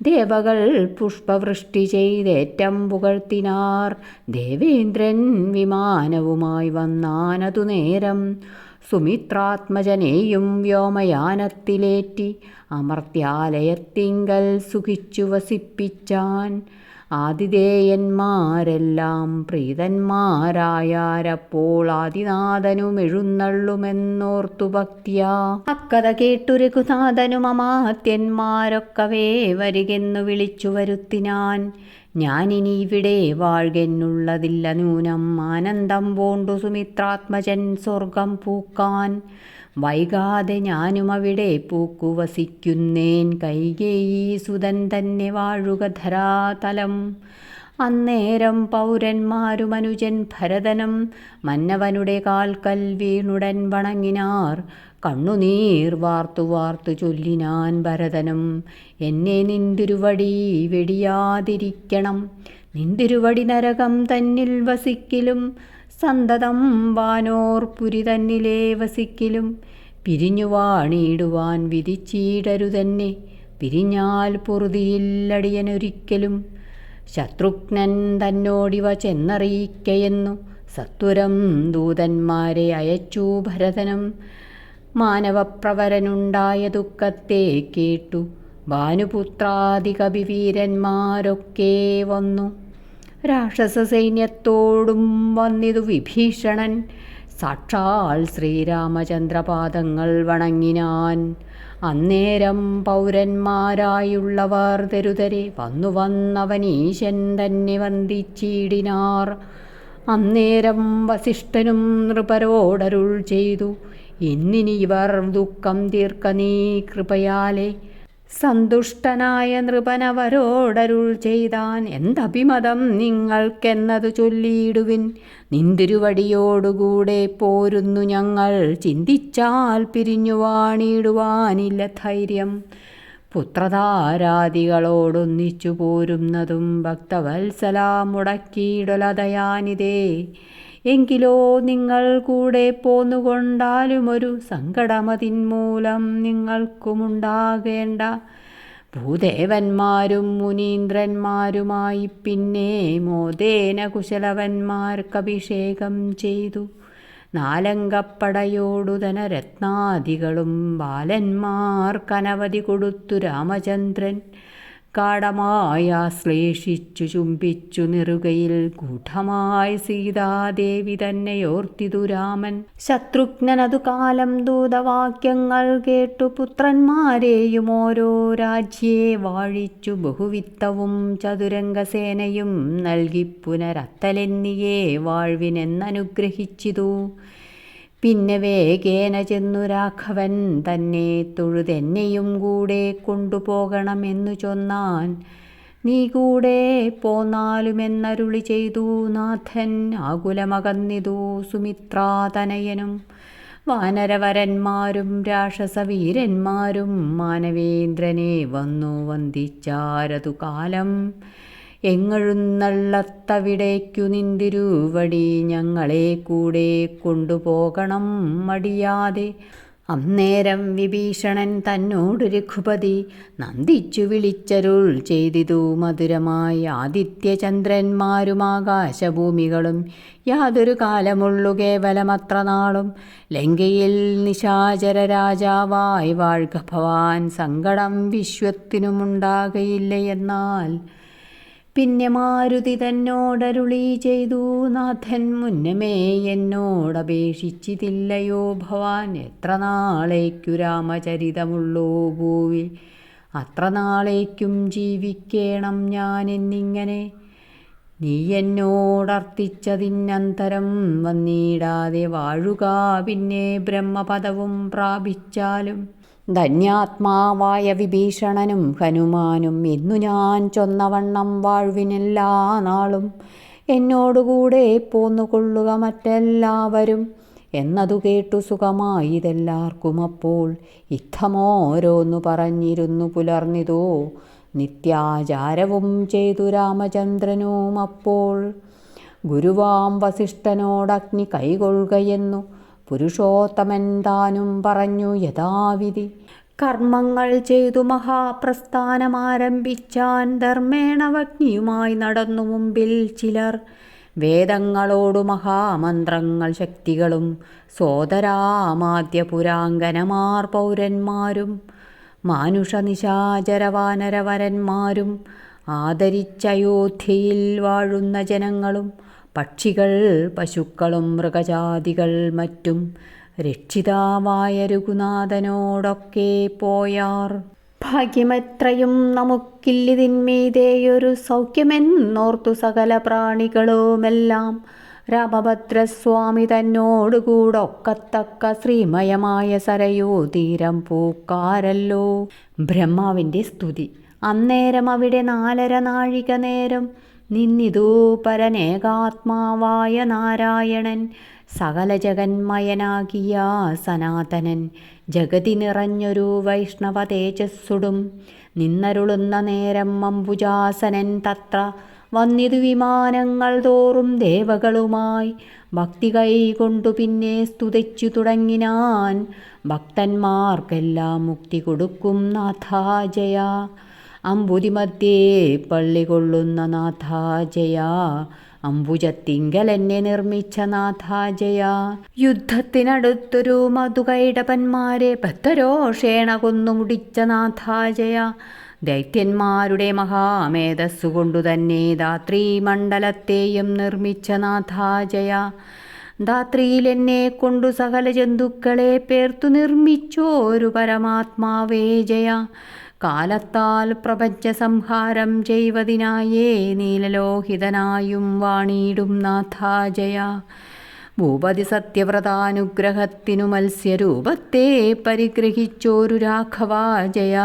Speaker 1: ദേവകൾ പുഷ്പവൃഷ്ടി ചെയ്തേറ്റം പുകഴ്ത്തിനാർ. ദേവേന്ദ്രൻ വിമാനവുമായി വന്നാനതു നേരം സുമിത്രാത്മജനെയും വ്യോമയാനത്തിലേറ്റി അമർത്യാലയത്തിങ്കൽ സുഖിച്ചു വസിപ്പിച്ചാൻ. ആതിഥേയന്മാരെല്ലാം പ്രീതന്മാരായാരപ്പോൾ ആദിനാഥനും എഴുന്നള്ളുമെന്നോർത്തു ഭക്തിയാ. അക്കഥ കേട്ടു രഘുനാഥനും അമാത്യന്മാരൊക്കവേ വരികെന്നു വിളിച്ചു വരുത്തിനാൻ. ഞാനിനി ഇവിടെ വാഴ്കെന്നുള്ളതില്ല നൂനം, ആനന്ദം പൂണ്ടു സുമിത്രാത്മജൻ സ്വർഗം പൂക്കാൻ. വൈകാതെ ഞാനും അവിടെ പൂക്കു വസിക്കുന്നേൻ, കൈകേയീ സുതൻ തന്നെ വാഴുക ധരാതലം. അന്നേരം പൗരന്മാരും അനുജൻ ഭരതനും മന്നവനുടെ കാൽക്കൽ വീണുടൻ വണങ്ങിനാർ. കണ്ണുനീർ വാർത്തു വാർത്തു ചൊല്ലിനാൻ ഭരതനും, എന്നെ നിന്തിരുവടി വെടിയാതിരിക്കണം. നിന്തിരുവടി നരകം തന്നിൽ വസിക്കിലും സന്തതം വാനോർ പുരി തന്നിലേ വസിക്കിലും. പിരിഞ്ഞു വാണിടുവാൻ വിധിച്ചീടരുതന്നെ, പിരിഞ്ഞാൽ പൊറുതിയില്ലടിയനൊരിക്കലും. ശത്രുഘ്നൻ തന്നോടിവ ചെന്നറിയിക്കയെന്നു സത്വരം ദൂതന്മാരെ അയച്ചു ഭരതനും. മാനവപ്രവരനുണ്ടായ ദുഃഖത്തെ കേട്ടു ഭാനുപുത്രാദികവിവീരന്മാരൊക്കെ വന്നു. രാക്ഷസ സൈന്യത്തോടും വന്നിതു വിഭീഷണൻ, സാക്ഷാൽ ശ്രീരാമചന്ദ്രപാദങ്ങൾ വണങ്ങിനാൻ. അന്നേരം പൗരന്മാരായുള്ളവർ തെരുതരെ വന്നു വന്നവനീശൻ തന്നെ വന്ദിച്ചിടിനാർ. അന്നേരം വസിഷ്ഠനും നൃപരോടരുൾ ചെയ്തു, ഇന്നിനി ഇവർ ദുഃഖം തീർക്ക നീ കൃപയാലെ. സന്തുഷ്ടനായ നൃപനവരോടരുൾ ചെയ്താൻ, എന്തഭിമതം നിങ്ങൾക്കെന്നതു ചൊല്ലിയിടുവിൻ. നിന്തിരുവടിയോടുകൂടെ പോരുന്നു ഞങ്ങൾ, ചിന്തിച്ചാൽ പിരിഞ്ഞു വാണിടുവാനില്ല ധൈര്യം. പുത്രധാരാദികളോടൊന്നിച്ചു പോരുന്നതും ഭക്തവത്സല മുടക്കിയിടൊലതയാനിതേ. എങ്കിലോ നിങ്ങൾ കൂടെ പോന്നുകൊണ്ടാലും ഒരു സങ്കടമതിന്മൂലം നിങ്ങൾക്കുമുണ്ടാകേണ്ട. ഭൂദേവന്മാരും മുനീന്ദ്രന്മാരുമായി പിന്നെ മോദേന കുശലവന്മാർക്കഭിഷേകം ചെയ്തു. നാലങ്കപ്പടയോടു ധനരത്നാദികളും ബാലന്മാർക്കനവധി കൊടുത്തു രാമചന്ദ്രൻ. കാഠമായി ആശ്ലേഷിച്ചു ചുംബിച്ചു നിറുകയിൽ ഗൂഢമായി സീതാദേവി തന്നെയോർത്തിതു രാമൻ. ശത്രുഘ്നനതു കാലം ദൂതവാക്യങ്ങൾ കേട്ടു പുത്രന്മാരെയും ഓരോ രാജ്യേ വാഴിച്ചു. ബഹുവിത്തവും ചതുരംഗസേനയും നൽകി പുനരത്തലെന്നിയേ വാഴ്വിനെന്നനുഗ്രഹിച്ചിതു. പിന്നെ വേഗേന ചെന്നു രാഘവൻ തന്നെ തൊഴുതെന്നെയും കൂടെ കൊണ്ടുപോകണമെന്നു ചൊന്നാൻ. നീ കൂടെ പോന്നാലുമെന്നരുളി ചെയ്തു നാഥൻ. ആകുലമകന്നിതു സുമിത്രാതനയനും. വാനരവരന്മാരും രാക്ഷസവീരന്മാരും മാനവേന്ദ്രനെ വന്നു വന്ദിച്ചാരതു കാലം. എങ്ങെഴുന്നള്ളത്തവിടേക്കു നിന്തിരുവടി ഞങ്ങളെ കൂടെ കൊണ്ടുപോകണം മടിയാതെ. അന്നേരം വിഭീഷണൻ തന്നോട് രഘുപതി നന്ദിച്ചു വിളിച്ചരുൾ ചെയ്തിതു മധുരമായി. ആദിത്യചന്ദ്രന്മാരും ആകാശഭൂമികളും യാതൊരു കാലമുള്ളു കേവലമത്ര നാളും. ലങ്കയിൽ നിശാചര രാജാവായി വാഴ്ക ഭവാൻ. സങ്കടം വിശ്വത്തിനുമുണ്ടാകയില്ല എന്നാൽ. പിന്നെ മാരുതി തന്നോടരുളി ചെയ്തു നാഥൻ, മുന്നമേ എന്നോടപേക്ഷിച്ചിതില്ലയോ ഭവാൻ. എത്ര നാളേക്കു രാമചരിതമുള്ളോ ഭൂവിൽ, അത്ര നാളേക്കും ജീവിക്കേണം ഞാൻ എന്നിങ്ങനെ. നീ എന്നോടർത്ഥിച്ചതിനന്തരം വന്നിടാതെ വാഴുക പിന്നെ ബ്രഹ്മപദവും പ്രാപിച്ചാലും. ധന്യാത്മാവായ വിഭീഷണനും ഹനുമാനും എന്നു ഞാൻ ചൊന്നവണ്ണം വാഴ്വിനെല്ലാ നാളും എന്നോടുകൂടെ പോന്നുകൊള്ളുക മറ്റെല്ലാവരും എന്നതു കേട്ടു സുഖമായിതെല്ലാവർക്കും. അപ്പോൾ ഇത്തമോരോന്നു പറഞ്ഞിരുന്നു പുലർന്നിതോ നിത്യാചാരവും ചെയ്തു രാമചന്ദ്രനും. അപ്പോൾ ഗുരുവാം വസിഷ്ഠനോടഗ്നി കൈകൊള്ളുകയെന്നു പുരുഷോത്തമൻ താനും പറഞ്ഞു യഥാവിധി. കർമ്മങ്ങൾ ചെയ്തു മഹാപ്രസ്ഥാനമാരംഭിച്ചാൻ ധർമ്മേണവഗ്നിയുമായി നടന്നു മുമ്പിൽ ചിലർ. വേദങ്ങളോടു മഹാമന്ത്രങ്ങൾ ശക്തികളും സോദരാമാദ്യ പുരാങ്കനമാർ പൗരന്മാരും മാനുഷനിശാചരവാനരവരന്മാരും ആദരിച്ചയോധ്യയിൽ വാഴുന്ന ജനങ്ങളും പക്ഷികൾ പശുക്കളും മൃഗജാതികൾ മറ്റും രക്ഷിതാവായ രഘുനാഥനോടൊക്കെ പോയാർ. ഭാഗ്യമെത്രയും നമുക്കില്ലിതിന്മീതേയൊരു സൗഖ്യമെന്നോർത്തു സകല പ്രാണികളുമെല്ലാം രാമഭദ്രസ്വാമി തന്നോടുകൂടൊക്കത്തക്ക ശ്രീമയമായ സരയൂ തീരം പൂക്കാരല്ലോ. ബ്രഹ്മാവിൻ്റെ സ്തുതി. അന്നേരം അവിടെ 4.5 നാഴിക നേരം നിന്നിതു പരനേകാത്മാവായ നാരായണൻ, സകല ജഗന്മയനാകിയ സനാതനൻ, ജഗതി നിറഞ്ഞൊരു വൈഷ്ണവ തേജസ്സുടും നിന്നരുളുന്ന നേരം അംബുജാസനൻ തത്ര വന്നിതു വിമാനങ്ങൾ തോറും ദേവകളുമായി ഭക്തി കൈകൊണ്ടു പിന്നെ സ്തുതിച്ചു തുടങ്ങിനാൻ. ഭക്തന്മാർക്കെല്ലാം മുക്തി കൊടുക്കും നാഥാ ജയ, അമ്പുതിമധ്യേ പള്ളി കൊള്ളുന്ന നാഥാ ജയ, അംബുജത്തിങ്കൽ എന്നെ നിർമ്മിച്ച നാഥാ ജയ. യുദ്ധത്തിനടുത്തൊരു മധുകൈടപന്മാരെ ബദ്ധരോഷേണ കൊന്നു മുടിച്ച നാഥാ ജയ, ദൈത്യന്മാരുടെ മഹാമേധസ്സുകൊണ്ടു തന്നെ ധാത്രീ മണ്ഡലത്തെയും നിർമ്മിച്ച നാഥാ ജയ. ധാത്രിയിൽ എന്നെ കൊണ്ടു സകല ജന്തുക്കളെ പേർത്തു നിർമ്മിച്ചോരു പരമാത്മാവേ ജയ. കാലത്താൽ പ്രപഞ്ച സംഹാരം ചെയ്വതിനായേ നീലലോഹിതനായും വാണിയിടും നാഥാ ജയ. ഭൂപതി സത്യവ്രതാനുഗ്രഹത്തിനു മത്സ്യരൂപത്തെ പരിഗ്രഹിച്ചോരു രാഘവാ ജയ.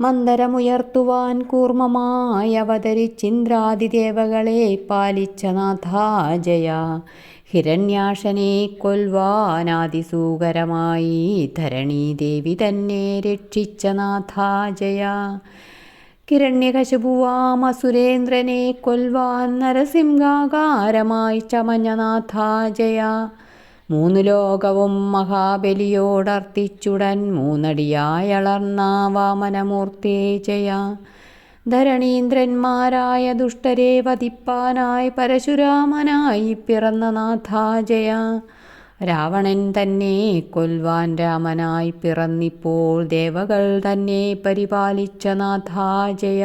Speaker 1: മന്ദരമുയർത്തുവാൻ കൂർമ്മമായി അവതരിച്ചിന്ദ്രാദിദേവകളെ പാലിച്ച നാഥാ ജയ. ഹിരണ്യാക്ഷനെ കൊൽവാനാദിസൂകരമായി ധരണീദേവി തന്നെ രക്ഷിച്ച നാഥാ ജയ. ഹിരണ്യകശിപുവാം അസുരേന്ദ്രനെ കൊൽവാൻ നരസിംഹാകാരമായി ചമഞ്ഞ നാഥാ ജയ. 3 ലോകവും മഹാബലിയോടർത്തിച്ചുടൻ 3 അടിയായളർന്ന വാമനമൂർത്തേ ജയ. ധരണീന്ദ്രന്മാരായ ദുഷ്ടരെ വധിപ്പാനായി പരശുരാമനായി പിറന്ന നാഥാ ജയ. രാവണൻ തന്നെ കൊൽവാൻ രാമനായി പിറന്നിപ്പോൾ ദേവകൾ തന്നെ പരിപാലിച്ച നാഥാ ജയ.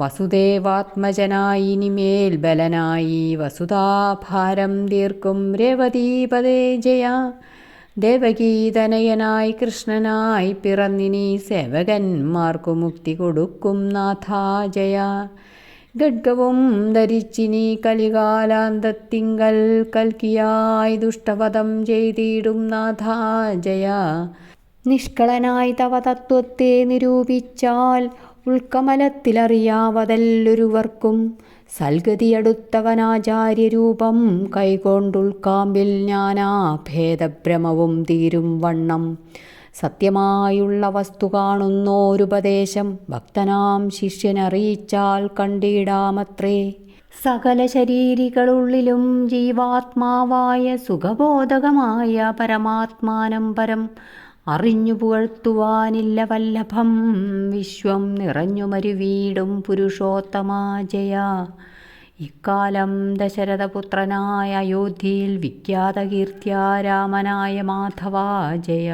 Speaker 1: വസുദേവാത്മജനായി ഇനിമേൽ ബലനായി വസുധാഭാരം തീർക്കും രേവതീപദേ ജയ. ദേവകീതനയനായി കൃഷ്ണനായി പിറന്നിനി സേവകന്മാർക്കു മുക്തി കൊടുക്കും നാഥാ ജയ. ഖഡ്ഗവും ധരിച്ചിനി കലികാലാന്തത്തിങ്കൽ കൽക്കിയായി ദുഷ്ടവധം ചെയ്തിടും നാഥാ ജയ. നിഷ്കളനായി തവ തത്വത്തെ നിരൂപിച്ചാൽ ഉൾക്കമലത്തിലറിയാവതല്ലൊരുവർക്കും. സൽഗതിയടുത്തവനാചാര്യരൂപം കൈകൊണ്ടുൾക്കാമ്പിൽ ജ്ഞാനാഭേദഭ്രമവും തീരും വണ്ണം സത്യമായുള്ള വസ്തു കാണുന്നോരുപദേശം ഭക്തനാം ശിഷ്യനറിയിച്ചാൽ കണ്ടിടാമത്രേ. സകല ശരീരികളുള്ളിലും ജീവാത്മാവായ സുഖബോധകമായ പരമാത്മാനം പരം അറിഞ്ഞു പുകഴ്ത്തുവാനില്ല വല്ലഭം. വിശ്വം നിറഞ്ഞു മരുവീടും പുരുഷോത്തമാ ജയ. ഇക്കാലം ദശരഥപുത്രനായ അയോധ്യയിൽ വിഖ്യാതകീർത്തിയ രാമനായ മാധവാ ജയ.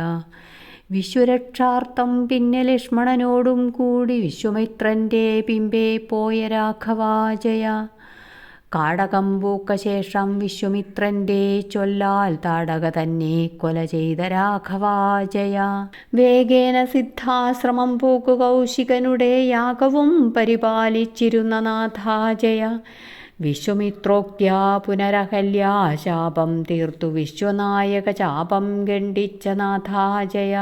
Speaker 1: വിശ്വരക്ഷാർത്ഥം പിന്നെ ലക്ഷ്മണനോടും കൂടി വിശ്വമിത്രൻ്റെ പിമ്പേ പോയ രാഘവാ ജയ. കാടകം പൂക്ക ശേഷം വിശ്വമിത്രൻ്റെ ചൊല്ലാൽ താടക തന്നെ കൊല ചെയ്ത രാഘവാ ജയ. വേഗേന സിദ്ധാശ്രമം പൂക്കു കൗശികനുടെ യാഗവും പരിപാലിച്ചിരുന്ന നാഥാ ജയ. വിശ്വമിത്രോക്ത്യാ പുനരഹല്യാശാപം തീർത്തു വിശ്വനായക ചാപം ഖണ്ഡിച്ച നാഥാ ജയ.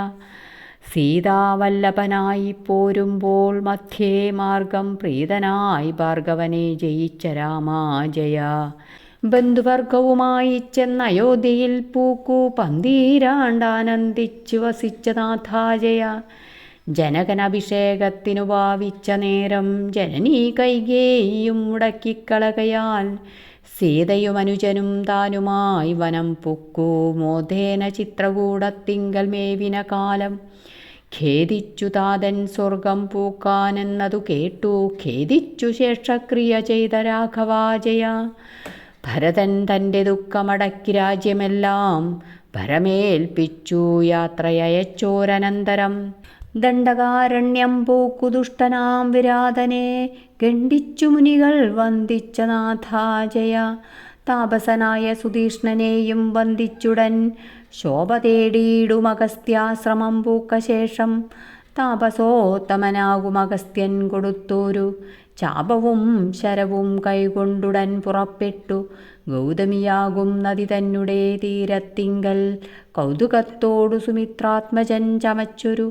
Speaker 1: സീതാവല്ലഭനായി പോരുമ്പോൾ മധ്യേ മാർഗം പ്രീതനായി ഭാർഗവനെ ജയിച്ച രാമാ ജയ. ബന്ധുവർഗവുമായി ചെന്ന അയോധ്യയിൽ പൂക്കു പന്തീരാണ്ടാനന്ദിച്ചു വസിച്ച നാഥാ ജയ. ജനകനഭിഷേകത്തിനു ഭാവിച്ച നേരം ജനനീ കൈകേയിയും മുടക്കിക്കളകയാൽ സീതയും അനുജനും താനുമായി വനം പുക്കു മോദേന ചിത്രകൂടത്തിങ്കൽ മേവിന കാലം. ഖേദിച്ചു താതൻ സ്വർഗം പൂക്കാനെന്നതു കേട്ടു ഖേദിച്ചു ശേഷക്രിയ ചെയ്ത രാഘവാജയ. ഭരതൻ തൻ്റെ ദുഃഖമടക്കി രാജ്യമെല്ലാം ഭരമേൽപ്പിച്ചു യാത്രയച്ചോരനന്തരം. ദണ്ഡകാരണ്യം പൂക്കു ദുഷ്ടനാം വിരാതനെ ഖണ്ഡിച്ചു മുനികൾ വന്ദിച്ച നാഥാജയ. താപസനായ സുതീഷ്ണനെയും വന്ദിച്ചുടൻ ശോഭ തേടിയിടും അഗസ്ത്യാശ്രമം പൂക്ക ശേഷം. താപസോത്തമനാകും അഗസ്ത്യൻ കൊടുത്തോരു ചാപവും ശരവും കൈകൊണ്ടുടൻ പുറപ്പെട്ടു. ഗൗതമിയാകും നദി തന്നെ തീരത്തിങ്കൽ കൗതുകത്തോടു സുമിത്രാത്മജൻ ചമച്ചൊരു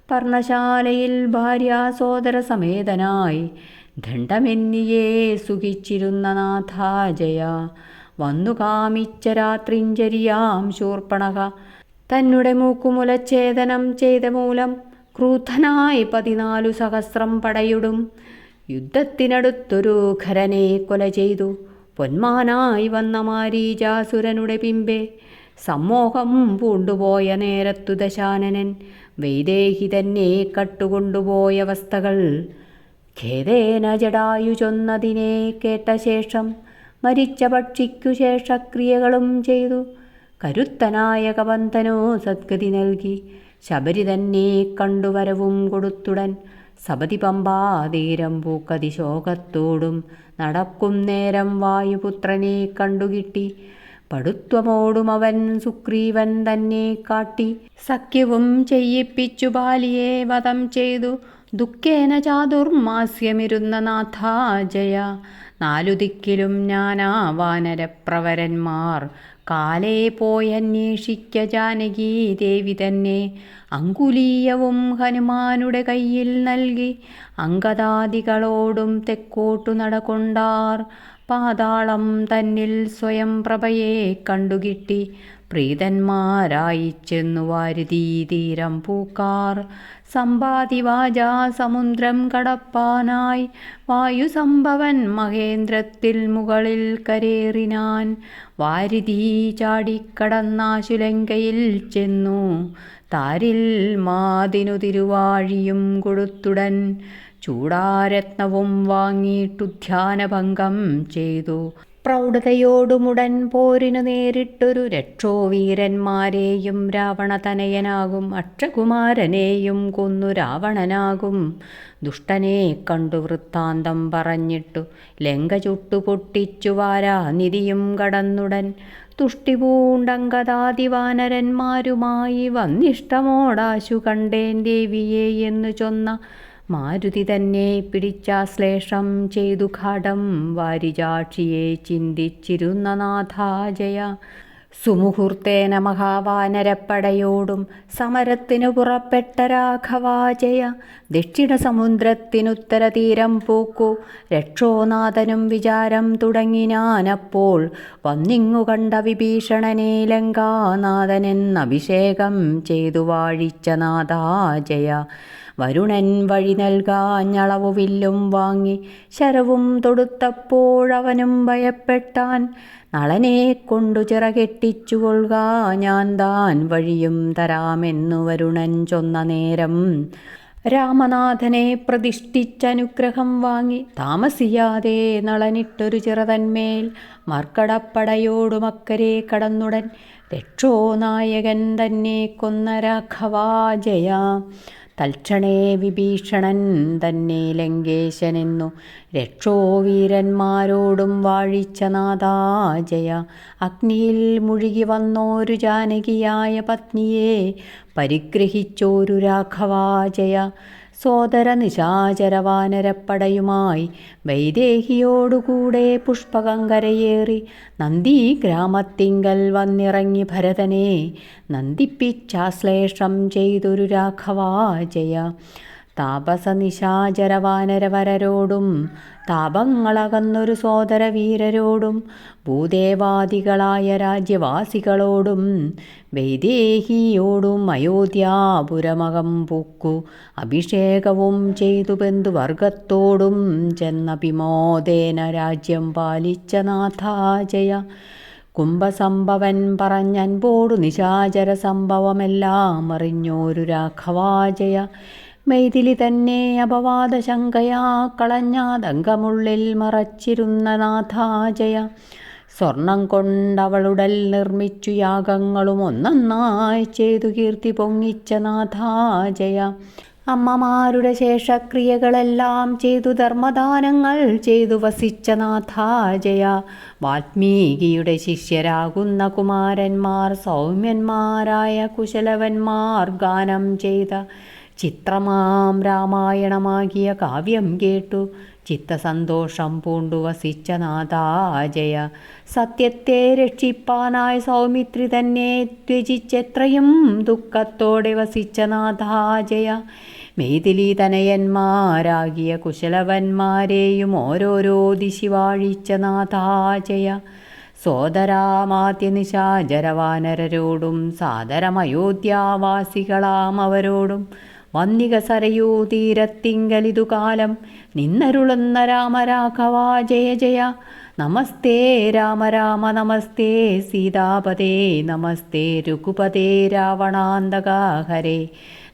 Speaker 1: പർണശാലയിൽ ഭാര്യാസോദര സമേതനായി ദണ്ഡമെന്നിയേ സുഖിച്ചിരുന്ന നാഥാജയ. വന്നു കാമിച്ച രാത്രിഞ്ചരിയാം ശൂർപ്പണക തന്നെ മൂക്കുമുലച്ഛേദനം ചെയ്ത മൂലം ക്രൂദ്ധനായി 14 സഹസ്രം പടയിടും യുദ്ധത്തിനടുത്തൊരു ഖരനെ കൊല ചെയ്തു. പൊന്മാനായി വന്ന മാരീചാസുരനുടെ പിമ്പെ സമ്മോഹം പൂണ്ടുപോയ നേരത്തു ദശാനനൻ വൈദേഹി തന്നെ കട്ടുകൊണ്ടുപോയ അവസ്ഥകൾ ഖേദേന ജടായു ചൊന്നതിനെ കേട്ട ശേഷം മരിച്ച പക്ഷിക്കു ശേഷക്രിയകളും ചെയ്തു. കരുത്തനായ കബന്ധനോ സദ്ഗതി നൽകി ശബരി തന്നെ കണ്ടുവരവും കൊടുത്തുടൻ. സപതി പമ്പാതീരം പൂക്കതിശോകത്തോടും നടക്കും നേരം വായുപുത്രനെ കണ്ടുകിട്ടി. പടുത്വമോടും അവൻ സുഗ്രീവൻ തന്നെ കാട്ടി സഖ്യവും ചെയ്യിപ്പിച്ചു ബാലിയെ വധം ചെയ്തു. ദുഃഖേന ചാതുർമാസ്യമിരുന്ന നാഥാജയ. 4 ദിക്കിലും നാനാ വാനരപ്രവരന്മാർ കാലേ പോയന്വേഷിക്ക ജാനകി ദേവി തന്നെ. അങ്കുലീയവും ഹനുമാനുടെ കയ്യിൽ നൽകി അങ്കദാദികളോടും തെക്കോട്ടു നടകൊണ്ടാർ. പാതാളം തന്നിൽ സ്വയം പ്രഭയെ കണ്ടുകിട്ടി പ്രീതന്മാരായി ചെന്നു വാരുതീ തീരം പൂക്കാർ. സമ്പാതിവാചാ സമുദ്രം കടപ്പാനായി വായുസംഭവൻ മഹേന്ദ്രത്തിൽ മുകളിൽ കരേറിനാൻ. വാരുതീ ചാടിക്കടന്നാശുലങ്കയിൽ ചെന്നു താരിൽ മാതിനു തിരുവാഴിയും കൊടുത്തുടൻ. ചൂടാരത്നവും വാങ്ങിയിട്ടു ധ്യാനഭംഗം ചെയ്തു. പ്രൗഢതയോടുമുടൻ പോരിനു നേരിട്ടൊരു രക്ഷോവീരന്മാരെയും രാവണതനയനാകും അക്ഷകുമാരനെയും കൊന്നു രാവണനാകും ദുഷ്ടനെ കണ്ടു വൃത്താന്തം പറഞ്ഞിട്ടു ലങ്ക ചുട്ടു പൊട്ടിച്ചു വാരാനിധിയും കടന്നുടൻ. തുഷ്ടി പൂണ്ടങ്കദാദിവാനരന്മാരുമായി വന്നിഷ്ടമോടാശു കണ്ടേൻ ദേവിയെ എന്നു ചൊന്ന മാരുതി തന്നെ പിടിച്ചാശ്ലേഷം ചെയ്തു ഘാടം വാരിജാക്ഷിയെ ചിന്തിച്ചിരുന്ന നാഥാജയ. സുമുഹൂർത്തേന മഹാവാനരപ്പടയോടും സമരത്തിനു പുറപ്പെട്ട രാഘവാജയ. ദക്ഷിണ സമുദ്രത്തിനുത്തര തീരം പൂക്കു രക്ഷോനാഥനും വിചാരം തുടങ്ങിനാനപ്പോൾ. വന്നിങ്ങു കണ്ട വിഭീഷണനെ ലങ്കാനാഥനെന്നഭിഷേകം ചെയ്തു വാഴിച്ച നാഥാജയ. വരുണൻ വഴി നൽകാഞ്ഞളവു വില്ലും വാങ്ങി ശരവും തൊടുത്തപ്പോഴവനും ഭയപ്പെട്ടാൻ. നളനെ കൊണ്ടു ചിറകെട്ടിച്ചു കൊള്ളുക ഞാൻ താൻ വഴിയും തരാമെന്നു വരുണൻ ചൊന്ന നേരം. രാമനാഥനെ പ്രതിഷ്ഠിച്ചനുഗ്രഹം വാങ്ങി താമസിയാതെ നളനിട്ടൊരു ചിറതന്മേൽ മർക്കടപ്പടയോടുമക്കരെ കടന്നുടൻ. രക്ഷോനായകൻ തന്നെ കൊന്ന രാഘവാജയ. തൽക്ഷണേ വിഭീഷണൻ തന്നെ ലങ്കേശനെന്നു രക്ഷോവീരന്മാരോടും വാഴിച്ച നാഥാജയ. അഗ്നിയിൽ മുഴുകി വന്നോരു ജാനകിയായ പത്നിയെ പരിഗ്രഹിച്ചോരു രാഘവാജയ. സോദര നിശാചരവാനരപ്പടയുമായി വൈദേഹിയോടുകൂടെ പുഷ്പകങ്കരയേറി നന്ദി ഗ്രാമത്തിങ്കൽ വന്നിറങ്ങി ഭരതനെ നന്ദിപ്പിച്ചാശ്ലേഷം ചെയ്തൊരു രാഘവാജയ. താപസനിശാചരവാനരവരരോടും താപങ്ങളകന്നൊരു സോദരവീരരോടും ഭൂദേവാദികളായ രാജ്യവാസികളോടും വൈദേഹിയോടും അയോധ്യാപുരമകം പൂക്കു അഭിഷേകവും ചെയ്തു ബന്ധുവർഗത്തോടും ചെന്നഭിമോദേന രാജ്യം പാലിച്ച നാഥാജയ. കുംഭസംഭവൻ പറഞ്ഞൻപോടു നിശാചര സംഭവമെല്ലാം അറിഞ്ഞോരു രാഘവാജയ. മൈഥിലി തന്നെ അപവാദശങ്കയാ കളഞ്ഞാതങ്കമുള്ളിൽ മറച്ചിരുന്ന നാഥാജയ. സ്വർണം കൊണ്ടവളുടൽ നിർമ്മിച്ചു യാഗങ്ങളും ഒന്നൊന്നായി ചെയ്തു കീർത്തി പൊങ്ങിച്ച നാഥാജയ. അമ്മമാരുടെ ശേഷക്രിയകളെല്ലാം ചെയ്തു ധർമ്മദാനങ്ങൾ ചെയ്തു വസിച്ച നാഥാജയ. വാൽമീകിയുടെ ശിഷ്യരാകുന്ന കുമാരന്മാർ സൗമ്യന്മാരായ കുശലവന്മാർ ഗാനം ചെയ്ത ചിത്രമാം രാമായണമാകിയ കാവ്യം കേട്ടു ചിത്തസന്തോഷം പൂണ്ടു വസിച്ച നാഥാജയ. സത്യത്തെ രക്ഷിപ്പാനായി സൗമിത്രി തന്നെ ത്യജിച്ചെത്രയും ദുഃഖത്തോടെ വസിച്ച നാഥാജയ. മൈഥിലി തനയന്മാരാകിയ കുശലവന്മാരെയും ഓരോരോ ദിശി വാഴിച്ച നാഥാജയ. സോദരാമാദ്യ നിശാചരവാനരരോടും സാദരമയോധ്യാവാസികളാം അവരോടും വന്നിക സരയൂ തീരത്തിങ്കലിതു കാലം നിന്നരുളുന്ന രാമരാഘവാ ജയ ജയ. നമസ്തേ രാമ രാമ നമസ്തേ സീതാപതേ നമസ്തേ രഘുപതേ രാവണാന്തക ഹരേ.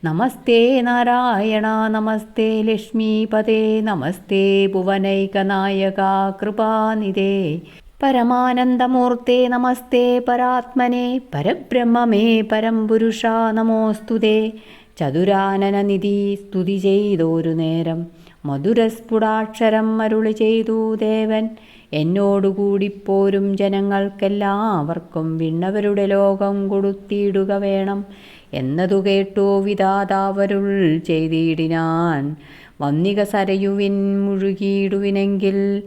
Speaker 1: നമസ്തേ നാരായണ നമസ്തേ ലക്ഷ്മീപതേ നമസ്തേ ഭുവനൈകനായക കൃപാനിധേ. പരമാനന്ദമൂർത്തേ നമസ്തേ പരാത്മനെ പരബ്രഹ്മമേ പരംപുരുഷ നമോസ്തുതേ. ചതുരാനനനിധി സ്തുതി ചെയ്തോരു നേരം മധുരസ്ഫുടാക്ഷരം അരുളി ചെയ്തു ദേവൻ. എന്നോടുകൂടിപ്പോരും ജനങ്ങൾക്കെല്ലാവർക്കും വിണ്ണവരുടെ ലോകം കൊടുത്തിടുക വേണം എന്നതു കേട്ടു വിധാതാവരുൾ ചെയ്തിടിനാൻ. വന്നിക സരയുവിൻ മുഴുകിയിടുവിനെങ്കിൽ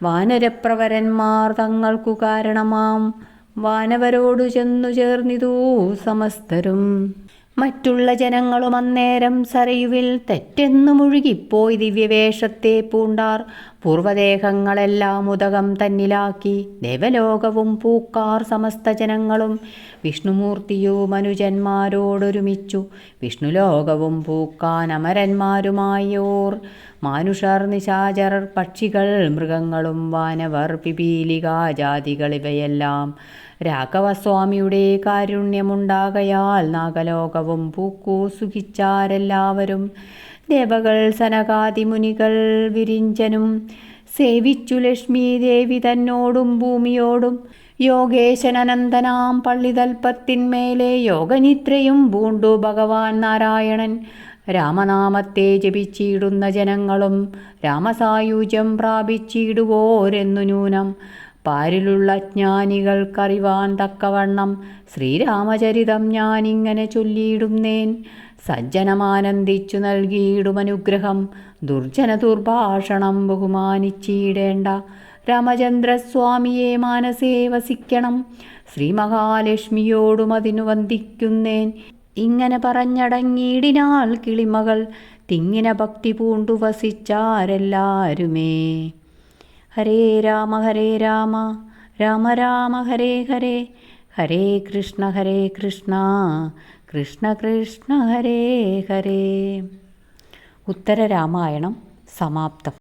Speaker 1: വാനരപ്രവരന്മാർ തങ്ങൾക്കു കാരണമാം വാനവരോടു ചെന്നു ചേർന്നിതു സമസ്തരും. മറ്റുള്ള ജനങ്ങളും അന്നേരം സരയുവിൽ തെറ്റെന്നു മുഴുകിപ്പോയി ദിവ്യവേഷത്തെ പൂണ്ടാർ. പൂർവദേഹങ്ങളെല്ലാം ഉദകം തന്നിലാക്കി ദേവലോകവും പൂക്കാർ സമസ്ത ജനങ്ങളും. വിഷ്ണുമൂർത്തിയും മനുജന്മാരോടൊരുമിച്ചു വിഷ്ണുലോകവും പൂക്കാൻ അമരന്മാരുമായോർ മാനുഷർ നിശാചരർ പക്ഷികൾ മൃഗങ്ങളും വാനവർ പിപീലികാജാതികൾ ഇവയെല്ലാം. രാഘവസ്വാമിയുടെ കാരുണ്യമുണ്ടാകയാൽ നാഗലോകവും പൂക്കൂ സുഖിച്ചാരെല്ലാവരും. ദേവകൾ സനകാദിമുനികൾ വിരിഞ്ചനും സേവിച്ചു ലക്ഷ്മി ദേവി തന്നോടും ഭൂമിയോടും. യോഗേശനനന്ദനാം പള്ളിതൽപ്പത്തിന്മേലെ യോഗനിദ്രയും പൂണ്ടു ഭഗവാൻ നാരായണൻ. രാമനാമത്തെ ജപിച്ചിടുന്ന ജനങ്ങളും രാമസായുജ്യം പ്രാപിച്ചിടുവോരെന്നു നൂനം. പാരിലുള്ള ജ്ഞാനികൾക്കറിവാൻ തക്കവണ്ണം ശ്രീരാമചരിതം ഞാനിങ്ങനെ ചൊല്ലിയിടുന്നേൻ. സജ്ജനമാനന്ദിച്ചു നൽകിയിടുമനുഗ്രഹം ദുർജന ദുർഭാഷണം ബഹുമാനിച്ചിടേണ്ട. രാമചന്ദ്രസ്വാമിയെ മാനസേ വസിക്കണം ശ്രീ മഹാലക്ഷ്മിയോടും അതിനു വന്ദിക്കുന്നേൻ. ഇങ്ങനെ പറഞ്ഞടങ്ങിയിടിനാൾ കിളിമകൾ തിങ്ങിന ഭക്തി പൂണ്ടു വസിച്ചാരെല്ലാരുമേ. ഹരേ രാമ രാമ രാമ ഹരേ ഹരേ. ഹരേ കൃഷ്ണ കൃഷ്ണ കൃഷ്ണ ഹരേ ഹരേ. ഉത്തരരാമായണം സമാപ്തം.